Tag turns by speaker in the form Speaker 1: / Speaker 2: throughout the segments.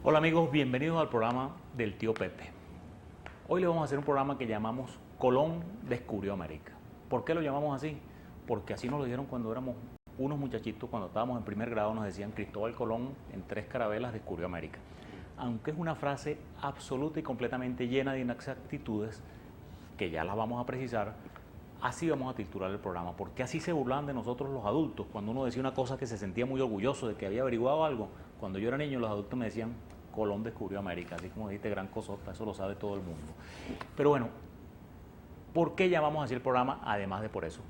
Speaker 1: Hola amigos, bienvenidos al programa del tío Pepe. Hoy le vamos a hacer un programa que llamamos Colón descubrió América. ¿Por qué lo llamamos así? Porque así nos lo dijeron cuando éramos unos muchachitos, cuando estábamos en primer grado nos decían Cristóbal Colón en 3 carabelas descubrió América. Aunque es una frase absoluta y completamente llena de inexactitudes, que ya las vamos a precisar, así vamos a titular el programa, porque así se burlaban de nosotros los adultos, cuando uno decía una cosa que se sentía muy orgulloso de que había averiguado algo. Cuando yo era niño los adultos me decían, Colón descubrió América, así como dijiste, gran cosota, eso lo sabe todo el mundo. Pero bueno, ¿por qué llamamos así el programa? Además de por eso.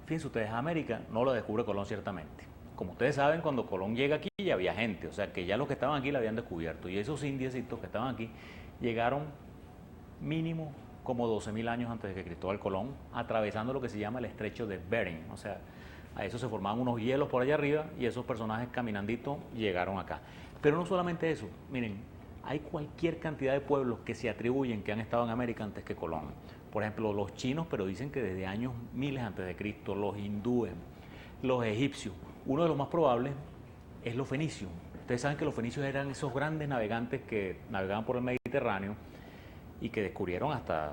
Speaker 1: Fíjense ustedes, América no lo descubre Colón ciertamente. Como ustedes saben, cuando Colón llega aquí ya había gente, o sea que ya los que estaban aquí la habían descubierto. Y esos indiecitos que estaban aquí llegaron mínimo como 12.000 años antes de que Cristóbal Colón, atravesando lo que se llama el estrecho de Bering. O sea, a eso se formaban unos hielos por allá arriba y esos personajes caminandito llegaron acá. Pero no solamente eso, miren, hay cualquier cantidad de pueblos que se atribuyen que han estado en América antes que Colón. Por ejemplo, los chinos, pero dicen que desde años miles antes de Cristo, los hindúes, los egipcios. Uno de los más probables es los fenicios. Ustedes saben que los fenicios eran esos grandes navegantes que navegaban por el Mediterráneo y que descubrieron hasta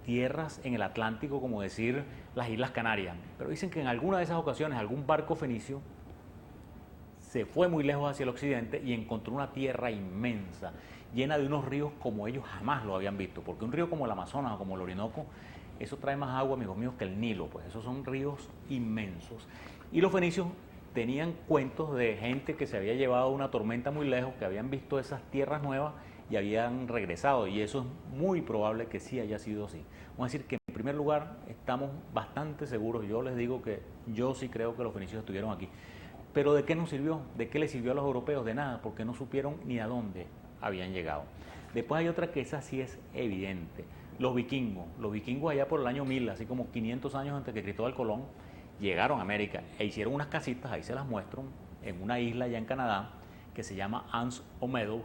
Speaker 1: tierras en el Atlántico, como decir las Islas Canarias. Pero dicen que en alguna de esas ocasiones algún barco fenicio se fue muy lejos hacia el occidente y encontró una tierra inmensa, llena de unos ríos como ellos jamás lo habían visto, porque un río como el Amazonas o como el Orinoco, eso trae más agua, amigos míos, que el Nilo, pues esos son ríos inmensos. Y los fenicios tenían cuentos de gente que se había llevado una tormenta muy lejos, que habían visto esas tierras nuevas y habían regresado, y eso es muy probable que sí haya sido así. Vamos a decir que en primer lugar estamos bastante seguros, yo les digo que yo sí creo que los fenicios estuvieron aquí. Pero ¿de qué nos sirvió? ¿De qué les sirvió a los europeos? De nada, porque no supieron ni a dónde habían llegado. Después hay otra que esa sí es evidente. Los vikingos allá por el año 1000, así como 500 años antes que Cristóbal Colón, llegaron a América e hicieron unas casitas, ahí se las muestro, en una isla allá en Canadá, que se llama Anse aux Meadows,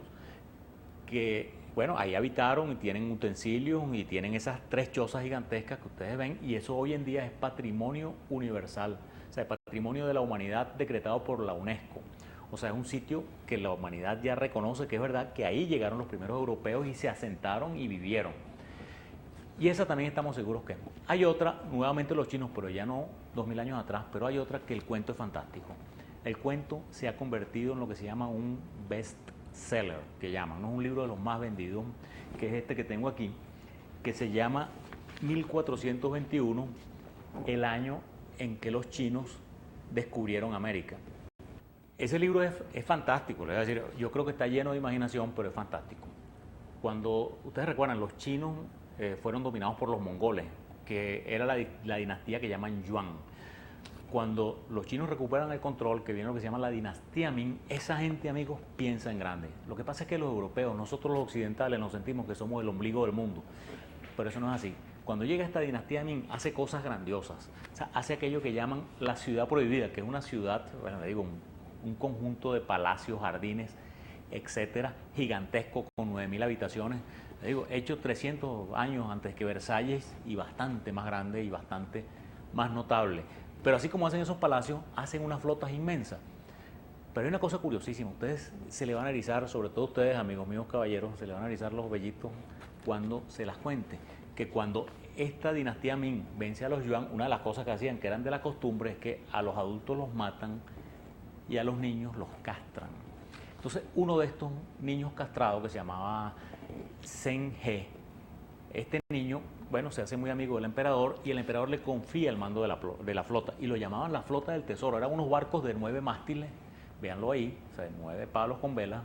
Speaker 1: que, bueno, ahí habitaron y tienen utensilios y tienen esas 3 chozas gigantescas que ustedes ven, y eso hoy en día es patrimonio universal, o sea, patrimonio de la humanidad decretado por la UNESCO. O sea, es un sitio que la humanidad ya reconoce que es verdad que ahí llegaron los primeros europeos y se asentaron y vivieron. Y esa también estamos seguros que. Hay otra, nuevamente los chinos, pero ya no 2000 años atrás, pero hay otra que el cuento es fantástico. El cuento se ha convertido en lo que se llama un best seller, que llaman, ¿no? Un libro de los más vendidos, que es este que tengo aquí, que se llama 1421, el año en que los chinos descubrieron América. Ese libro es fantástico, es decir, yo creo que está lleno de imaginación, pero es fantástico. Cuando ustedes recuerdan, los chinos fueron dominados por los mongoles, que era la dinastía que llaman Yuan. Cuando los chinos recuperan el control, que viene lo que se llama la dinastía Ming, esa gente, amigos, piensa en grande. Lo que pasa es que los europeos, nosotros los occidentales, nos sentimos que somos el ombligo del mundo, pero eso no es así. Cuando llega esta dinastía Ming, hace cosas grandiosas. O sea, hace aquello que llaman la ciudad prohibida, que es una ciudad, bueno, le digo, un conjunto de palacios, jardines, etcétera, gigantesco, con 9000 habitaciones. Le digo, hecho 300 años antes que Versalles y bastante más grande y bastante más notable. Pero así como hacen esos palacios, hacen unas flotas inmensas. Pero hay una cosa curiosísima, ustedes se le van a erizar, sobre todo ustedes, amigos míos caballeros, se le van a erizar los vellitos cuando se las cuente. Que cuando esta dinastía Ming vence a los Yuan, una de las cosas que hacían, que eran de la costumbre, es que a los adultos los matan y a los niños los castran. Entonces, uno de estos niños castrados, que se llamaba Zheng He, este niño, bueno, se hace muy amigo del emperador y el emperador le confía el mando de la flota y lo llamaban la flota del tesoro. Eran unos barcos de 9 mástiles, véanlo ahí, o sea, de 9 palos con velas,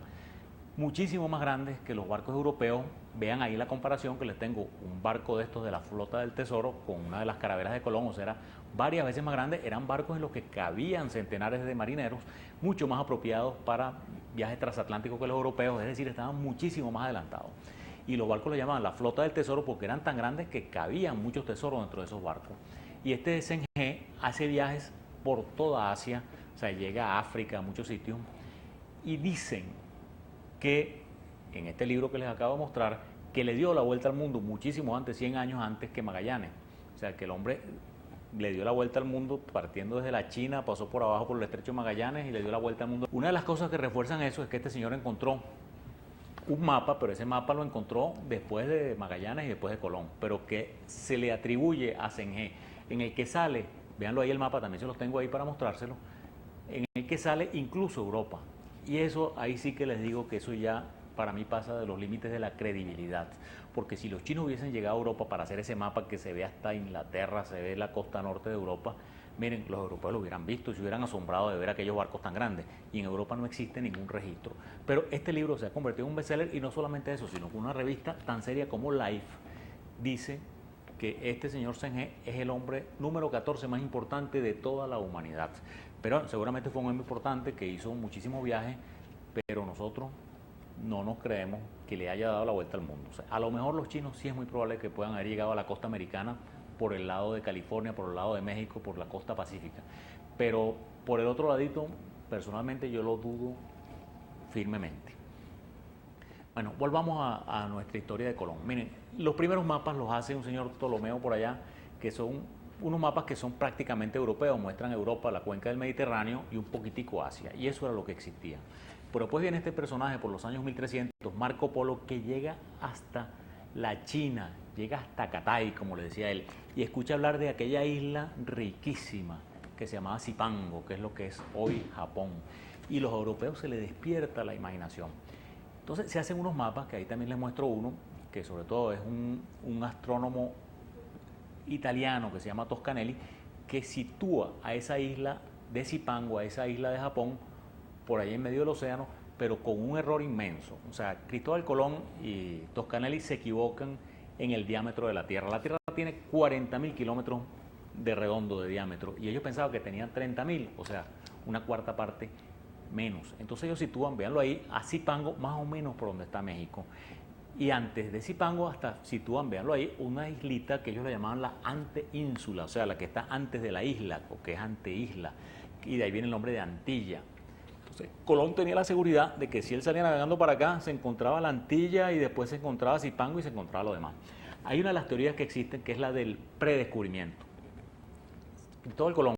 Speaker 1: muchísimo más grandes que los barcos europeos. Vean ahí la comparación, que les tengo un barco de estos de la flota del tesoro con una de las carabelas de Colón, o sea, era varias veces más grande. Eran barcos en los que cabían centenares de marineros, mucho más apropiados para viajes transatlánticos que los europeos, es decir, estaban muchísimo más adelantados. Y los barcos lo llamaban la flota del tesoro porque eran tan grandes que cabían muchos tesoros dentro de esos barcos. Y este SNG hace viajes por toda Asia, o sea, llega a África, a muchos sitios, y dicen que en este libro que les acabo de mostrar, que le dio la vuelta al mundo muchísimo antes, 100 años antes que Magallanes. O sea, que el hombre le dio la vuelta al mundo partiendo desde la China, pasó por abajo por el Estrecho de Magallanes y le dio la vuelta al mundo. Una de las cosas que refuerzan eso es que este señor encontró un mapa, pero ese mapa lo encontró después de Magallanes y después de Colón, pero que se le atribuye a Sengé, en el que sale, véanlo ahí el mapa, también se los tengo ahí para mostrárselo, en el que sale incluso Europa. Y eso, ahí sí que les digo que eso ya para mí pasa de los límites de la credibilidad, porque si los chinos hubiesen llegado a Europa para hacer ese mapa que se ve hasta Inglaterra, se ve la costa norte de Europa, miren, los europeos lo hubieran visto y se hubieran asombrado de ver aquellos barcos tan grandes. Y en Europa no existe ningún registro. Pero este libro se ha convertido en un bestseller y no solamente eso, sino que una revista tan seria como Life dice que este señor Sengé es el hombre número 14 más importante de toda la humanidad. Pero seguramente fue un hombre importante que hizo muchísimos viajes, pero nosotros no nos creemos que le haya dado la vuelta al mundo. O sea, a lo mejor los chinos sí es muy probable que puedan haber llegado a la costa americana por el lado de California, por el lado de México, por la costa pacífica. Pero por el otro ladito, personalmente yo lo dudo firmemente. Bueno, volvamos a nuestra historia de Colón. Miren, los primeros mapas los hace un señor Ptolomeo por allá, que son unos mapas que son prácticamente europeos, muestran Europa, la cuenca del Mediterráneo y un poquitico Asia, y eso era lo que existía. Pero después viene este personaje por los años 1300, Marco Polo, que llega hasta la China, llega hasta Catay, como le decía él, y escucha hablar de aquella isla riquísima que se llamaba Zipango, que es lo que es hoy Japón, y los europeos se les despierta la imaginación. Entonces se hacen unos mapas, que ahí también les muestro uno, que sobre todo es un astrónomo italiano que se llama Toscanelli, que sitúa a esa isla de Zipango, a esa isla de Japón, por ahí en medio del océano, pero con un error inmenso. O sea, Cristóbal Colón y Toscanelli se equivocan en el diámetro de la Tierra. La Tierra tiene 40.000 kilómetros de redondo de diámetro y ellos pensaban que tenían 30.000, o sea, una cuarta parte menos. Entonces ellos sitúan, véanlo ahí, a Zipango más o menos por donde está México. Y antes de Zipango hasta sitúan, véanlo ahí, una islita que ellos le llamaban la anteínsula, o sea, la que está antes de la isla, o que es anteisla, y de ahí viene el nombre de Antilla. Entonces, Colón tenía la seguridad de que si él salía navegando para acá, se encontraba la Antilla y después se encontraba Zipango y se encontraba lo demás. Hay una de las teorías que existen que es la del predescubrimiento. Cristóbal Colón